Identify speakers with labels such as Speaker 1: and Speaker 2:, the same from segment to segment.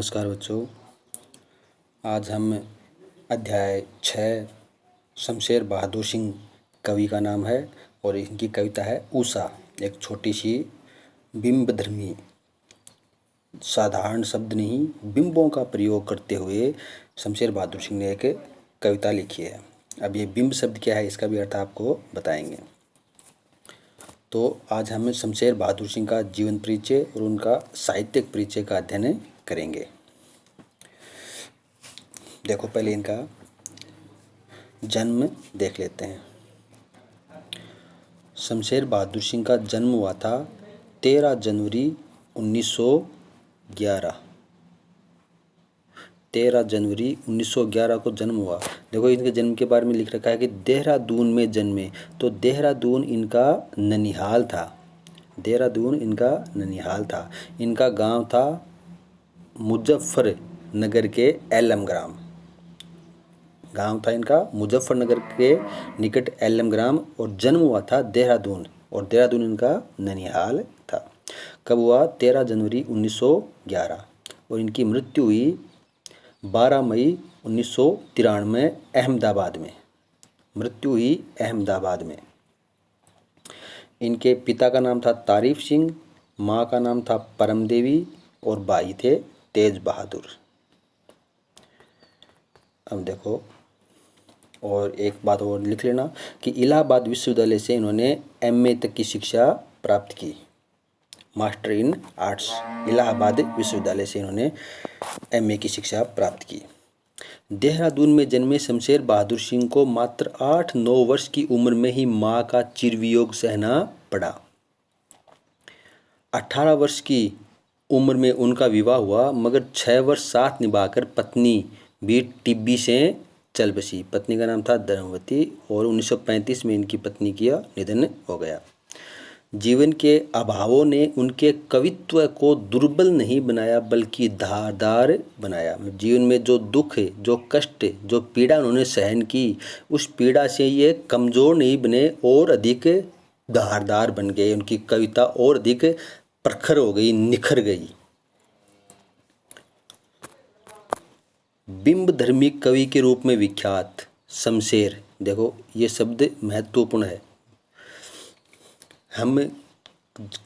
Speaker 1: नमस्कार बच्चों। आज हम अध्याय 6 शमशेर बहादुर सिंह कवि का नाम है और इनकी कविता है ऊषा। एक छोटी सी बिंबधर्मी, साधारण शब्द नहीं बिंबों का प्रयोग करते हुए शमशेर बहादुर सिंह ने एक कविता लिखी है। अब ये बिंब शब्द क्या है इसका भी अर्थ आपको बताएंगे। तो आज हम शमशेर बहादुर सिंह का जीवन परिचय और उनका साहित्यिक परिचय का अध्ययन करेंगे। देखो पहले इनका जन्म देख लेते हैं। शमशेर बहादुर सिंह का जन्म हुआ था 13 जनवरी 1911। 13 जनवरी 1911 को जन्म हुआ। देखो इनके जन्म के बारे में लिख रखा है कि देहरादून में जन्मे। तो देहरादून इनका ननिहाल था। देहरादून इनका ननिहाल था। इनका गांव था मुजफ्फरनगर के एलम ग्राम। गांव था इनका मुजफ्फरनगर के निकट एलम ग्राम और जन्म हुआ था देहरादून, और देहरादून इनका ननिहाल था। कब हुआ? 13 जनवरी 1911। और इनकी मृत्यु हुई 12 मई 1993 अहमदाबाद में। मृत्यु हुई अहमदाबाद में। इनके पिता का नाम था तारीफ सिंह, माँ का नाम था परम देवी और भाई थे तेज बहादुर। अब देखो और एक बात और लिख लेना कि इलाहाबाद विश्वविद्यालय से इन्होंने एमए तक की शिक्षा प्राप्त की। मास्टर इन आर्ट्स, इलाहाबाद विश्वविद्यालय से इन्होंने एमए की शिक्षा प्राप्त की। देहरादून में जन्मे शमशेर बहादुर सिंह को मात्र 8-9 वर्ष की उम्र में ही माँ का चिरवियोग सहना पड़ा। 18 वर्ष की उम्र में उनका विवाह हुआ, मगर 6 वर्ष साथ निभाकर पत्नी भी टीबी से चल बसी। पत्नी का नाम था धर्मवती और 1935 में इनकी पत्नी का निधन हो गया। जीवन के अभावों ने उनके कवित्व को दुर्बल नहीं बनाया बल्कि धारदार बनाया। जीवन में जो दुख, जो कष्ट, जो पीड़ा उन्होंने सहन की, उस पीड़ा से ये कमज़ोर नहीं बने और अधिक धारदार बन गए। उनकी कविता और अधिक प्रखर हो गई, निखर गई। बिंबधर्मी कवि के रूप में विख्यात शमशेर, देखो ये शब्द महत्वपूर्ण है। हम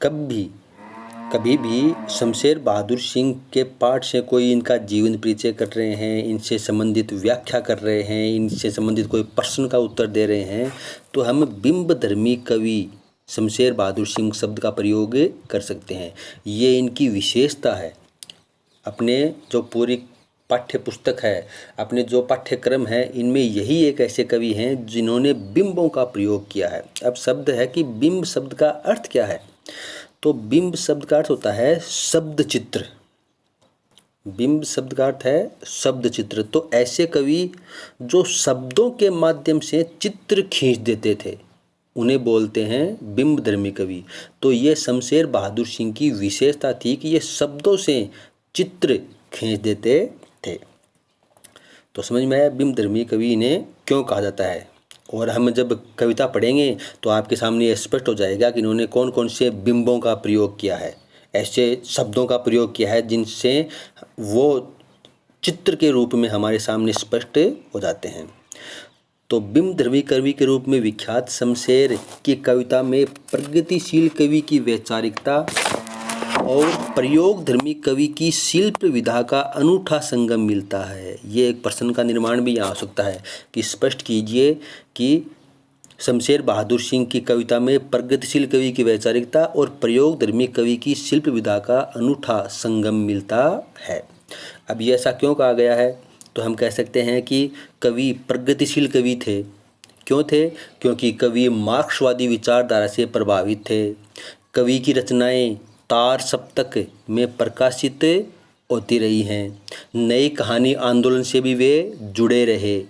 Speaker 1: कभी भी शमशेर बहादुर सिंह के पाठ से कोई इनका जीवन परिचय कर रहे हैं, इनसे संबंधित व्याख्या कर रहे हैं, इनसे संबंधित कोई प्रश्न का उत्तर दे रहे हैं, तो हम बिंबधर्मी कवि शमशेर बहादुर सिंह शब्द का प्रयोग कर सकते हैं। ये इनकी विशेषता है। अपने जो पूरी पाठ्य पुस्तक है, अपने जो पाठ्यक्रम है, इनमें यही एक ऐसे कवि हैं जिन्होंने बिंबों का प्रयोग किया है। अब शब्द है कि बिंब शब्द का अर्थ क्या है? तो बिंब शब्द का अर्थ होता है शब्द चित्र। बिंब शब्द का अर्थ है शब्द चित्र। तो ऐसे कवि जो शब्दों के माध्यम से चित्र खींच देते थे, उन्हें बोलते हैं बिंबधर्मी कवि। तो ये शमशेर बहादुर सिंह की विशेषता थी कि ये शब्दों से चित्र खींच देते थे। तो समझ में आया बिंबधर्मी कवि इन्हें क्यों कहा जाता है। और हम जब कविता पढ़ेंगे तो आपके सामने ये स्पष्ट हो जाएगा कि इन्होंने कौन कौन से बिंबों का प्रयोग किया है, ऐसे शब्दों का प्रयोग किया है जिनसे वो चित्र के रूप में हमारे सामने स्पष्ट हो जाते हैं। तो बिंबधर्मी कवि के रूप में विख्यात शमशेर की कविता में प्रगतिशील कवि की वैचारिकता और प्रयोगधर्मी कवि की शिल्प विधा का अनूठा संगम मिलता है। ये एक प्रश्न का निर्माण भी यहाँ हो सकता है कि स्पष्ट कीजिए कि शमशेर बहादुर सिंह की कविता में प्रगतिशील कवि की वैचारिकता और प्रयोगधर्मी कवि की शिल्प विधा का अनूठा संगम मिलता है। अब ये ऐसा क्यों कहा गया है? तो हम कह सकते हैं कि कवि प्रगतिशील कवि थे। क्यों थे? क्योंकि कवि मार्क्सवादी विचारधारा से प्रभावित थे। कवि की रचनाएं तार सप्तक में प्रकाशित होती रही हैं। नई कहानी आंदोलन से भी वे जुड़े रहे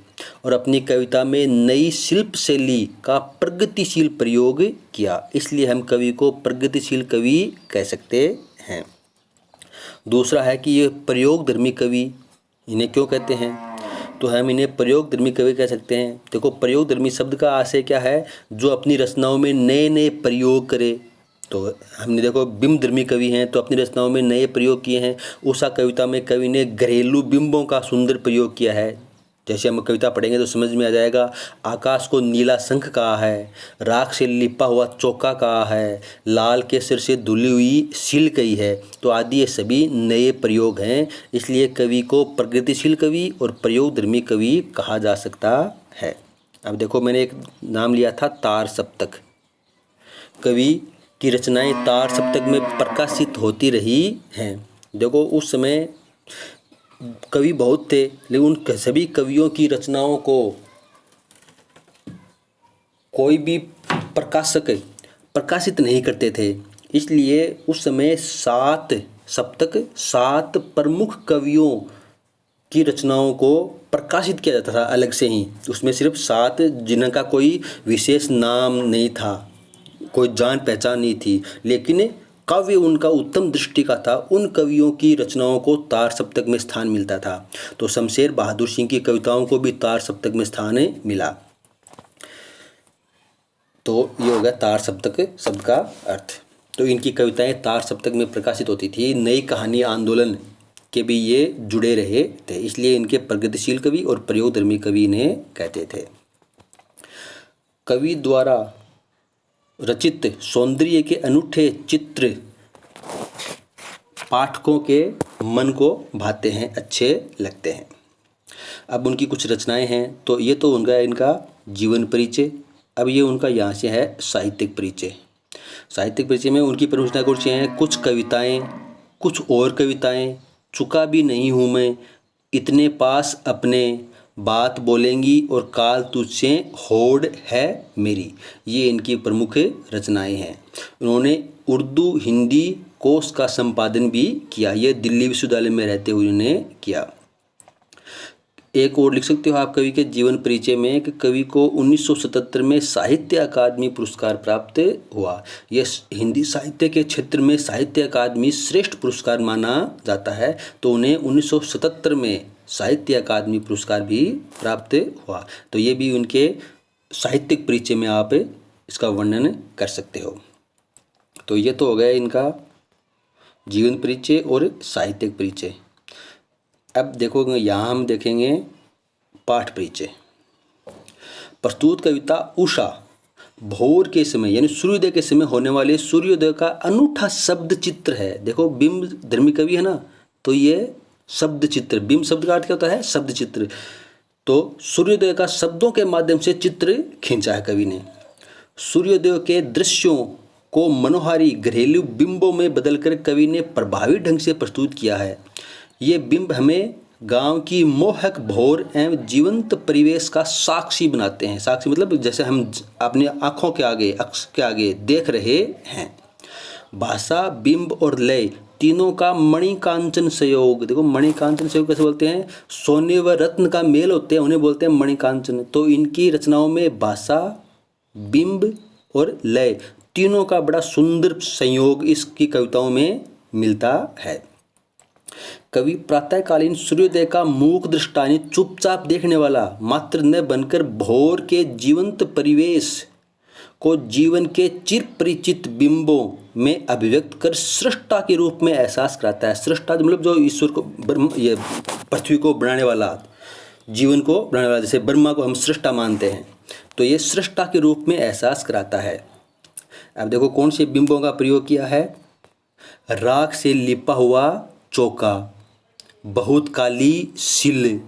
Speaker 1: और अपनी कविता में नई शिल्प शैली का प्रगतिशील प्रयोग किया। इसलिए हम कवि को प्रगतिशील कवि कह सकते हैं। दूसरा है कि ये प्रयोगधर्मी कवि, इन्हें क्यों कहते हैं? तो हम इन्हें प्रयोगधर्मी कवि कह सकते हैं। देखो प्रयोगधर्मी शब्द का आशय क्या है? जो अपनी रचनाओं में नए नए प्रयोग करे, तो हमने देखो बिंबधर्मी कवि हैं तो अपनी रचनाओं में नए प्रयोग किए हैं। उषा कविता में कवि ने घरेलू बिंबों का सुंदर प्रयोग किया है। जैसे हम कविता पढ़ेंगे तो समझ में आ जाएगा। आकाश को नीला शंख कहा है, राख से लिपा हुआ चौका कहा है, लाल के सिर से धुली हुई सील कही है। तो आदि ये सभी नए प्रयोग हैं, इसलिए कवि को प्रगतिशील कवि और प्रयोगधर्मी कवि कहा जा सकता है। अब देखो मैंने एक नाम लिया था तार सप्तक। कवि की रचनाएं तार सप्तक में प्रकाशित होती रही हैं। देखो उस समय कवि बहुत थे, लेकिन उन सभी कवियों की रचनाओं को कोई भी प्रकाशक प्रकाशित नहीं करते थे। इसलिए उस समय 7 सप्तक 7 प्रमुख कवियों की रचनाओं को प्रकाशित किया जाता था अलग से ही। उसमें सिर्फ 7 जिनका कोई विशेष नाम नहीं था, कोई जान पहचान नहीं थी, लेकिन काव्य उनका उत्तम दृष्टि का था। उन कवियों की रचनाओं को तार सप्तक में स्थान मिलता था। तो शमशेर बहादुर सिंह की कविताओं को भी तार सप्तक में स्थान मिला। तो ये हो गया तार सप्तक शब्द का अर्थ। तो इनकी कविताएं तार सप्तक में प्रकाशित होती थी। नई कहानी आंदोलन के भी ये जुड़े रहे थे, इसलिए इनके प्रगतिशील कवि और प्रयोगधर्मी कवि इन्हें कहते थे। कवि द्वारा रचित सौंदर्य के अनूठे चित्र पाठकों के मन को भाते हैं, अच्छे लगते हैं। अब उनकी कुछ रचनाएं हैं, तो ये तो उनका इनका जीवन परिचय। अब ये उनका यहाँ से है साहित्यिक परिचय। साहित्यिक परिचय में उनकी प्रमुख रचना कुछ हैं। कुछ कविताएं, कुछ और कविताएं, चुका भी नहीं हूँ मैं, इतने पास अपने, बात बोलेंगी और काल तुझसे होड़ है मेरी। ये इनकी प्रमुख रचनाएं हैं। उन्होंने उर्दू हिंदी कोश का संपादन भी किया। ये दिल्ली विश्वविद्यालय में रहते हुए उन्होंने किया। एक और लिख सकते हो आप कवि के जीवन परिचय में कि कवि को 1977 में साहित्य अकादमी पुरस्कार प्राप्त हुआ। यह हिंदी साहित्य के क्षेत्र में साहित्य अकादमी श्रेष्ठ पुरस्कार माना जाता है। तो उन्हें 1977 में साहित्य अकादमी पुरस्कार भी प्राप्त हुआ। तो ये भी उनके साहित्यिक परिचय में आप इसका वर्णन कर सकते हो। तो ये तो हो गया इनका जीवन परिचय और साहित्यिक परिचय। अब देखो यहाँ हम देखेंगे पाठ परिचय। प्रस्तुत कविता उषा भोर के समय यानी सूर्योदय के समय होने वाले सूर्योदय का अनूठा शब्द चित्र है। देखो बिंब धर्मी कवि है ना, तो ये शब्द चित्र, बिंब शब्द का अर्थ क्या होता है? शब्द चित्र। तो सूर्योदय का शब्दों के माध्यम से चित्र खींचा है कवि ने। सूर्योदय के दृश्यों को मनोहारी घरेलू बिंबों में बदलकर कवि ने प्रभावी ढंग से प्रस्तुत किया है। ये बिंब हमें गांव की मोहक भोर एवं जीवंत परिवेश का साक्षी बनाते हैं। साक्षी मतलब जैसे हम अपने आँखों के आगे, अक्ष के आगे देख रहे हैं। भाषा, बिंब और लय तीनों का मणिकांचन संयोग। देखो मणिकांचन संयोग कैसे बोलते हैं? सोने व रत्न का मेल होते हैं, उन्हें बोलते हैं मणिकांचन। तो इनकी रचनाओं में भाषा, बिंब और लय तीनों का बड़ा सुंदर संयोग इसकी कविताओं में मिलता है। कवि प्रातःकालीन सूर्योदय का मूक दृष्टा यानी चुपचाप देखने वाला मात्र न बनकर भोर के जीवंत परिवेश को जीवन के चिर परिचित बिंबों में अभिव्यक्त कर सृष्टा के रूप में एहसास कराता है। सृष्टा मतलब जो ईश्वर को, ये पृथ्वी को बनाने वाला, जीवन को बनाने वाला, जैसे ब्रह्मा को हम सृष्टा मानते हैं, तो ये सृष्टा के रूप में एहसास कराता है। अब देखो कौन से बिंबों का प्रयोग किया है? राख से लिपा हुआ चौका, बहुत काली सिल,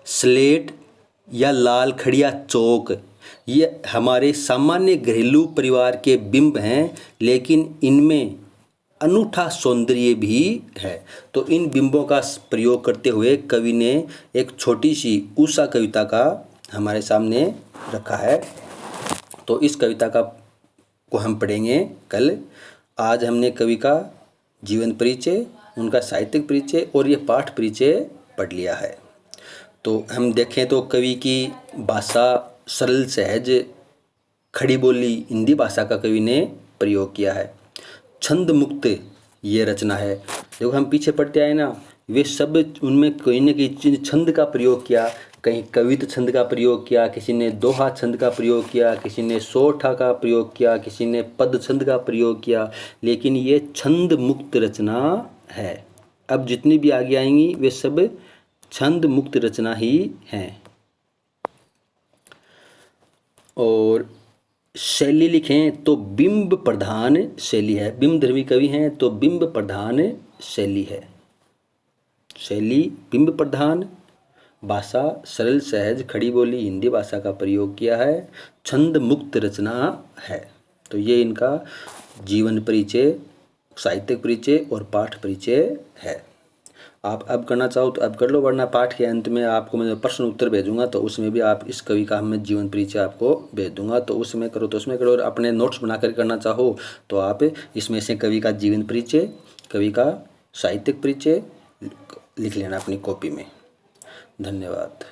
Speaker 1: स्लेट या लाल खड़िया चौक, ये हमारे सामान्य घरेलू परिवार के बिंब हैं, लेकिन इनमें अनूठा सौंदर्य भी है। तो इन बिंबों का प्रयोग करते हुए कवि ने एक छोटी सी उषा कविता का हमारे सामने रखा है। तो इस कविता को हम पढ़ेंगे कल। आज हमने कवि का जीवन परिचय, उनका साहित्यिक परिचय और ये पाठ परिचय पढ़ लिया है। तो हम देखें तो कवि की भाषा सरल, सहज, खड़ी बोली हिंदी भाषा का कवि ने प्रयोग किया है। छंद मुक्त ये रचना है। देखो हम पीछे पढ़ते आए ना, वे सब उनमें कोई न कोई छंद का प्रयोग किया, कहीं कवित छंद का प्रयोग किया, किसी ने दोहा छंद का प्रयोग किया, किसी ने सोठा का प्रयोग किया, किसी ने पद छंद का प्रयोग किया, लेकिन ये छंद मुक्त रचना है। अब जितनी भी आगे आएंगी वे सब छंद मुक्त रचना ही हैं। और शैली लिखें तो बिंब प्रधान शैली है। बिंबधर्मी कवि हैं तो बिंब प्रधान शैली है। शैली बिंब प्रधान, भाषा सरल सहज खड़ी बोली हिंदी भाषा का प्रयोग किया है, छंद मुक्त रचना है। तो ये इनका जीवन परिचय, साहित्यिक परिचय और पाठ परिचय है। आप अब करना चाहो तो अब कर लो, वरना पाठ के अंत में आपको मैं प्रश्न उत्तर भेजूंगा तो उसमें भी आप इस कवि का मैं जीवन परिचय आपको भेज दूंगा, तो उसमें करो तो उसमें करो। और अपने नोट्स बनाकर करना चाहो तो आप इसमें से कवि का जीवन परिचय, कवि का साहित्यिक परिचय लिख लेना अपनी कॉपी में। धन्यवाद।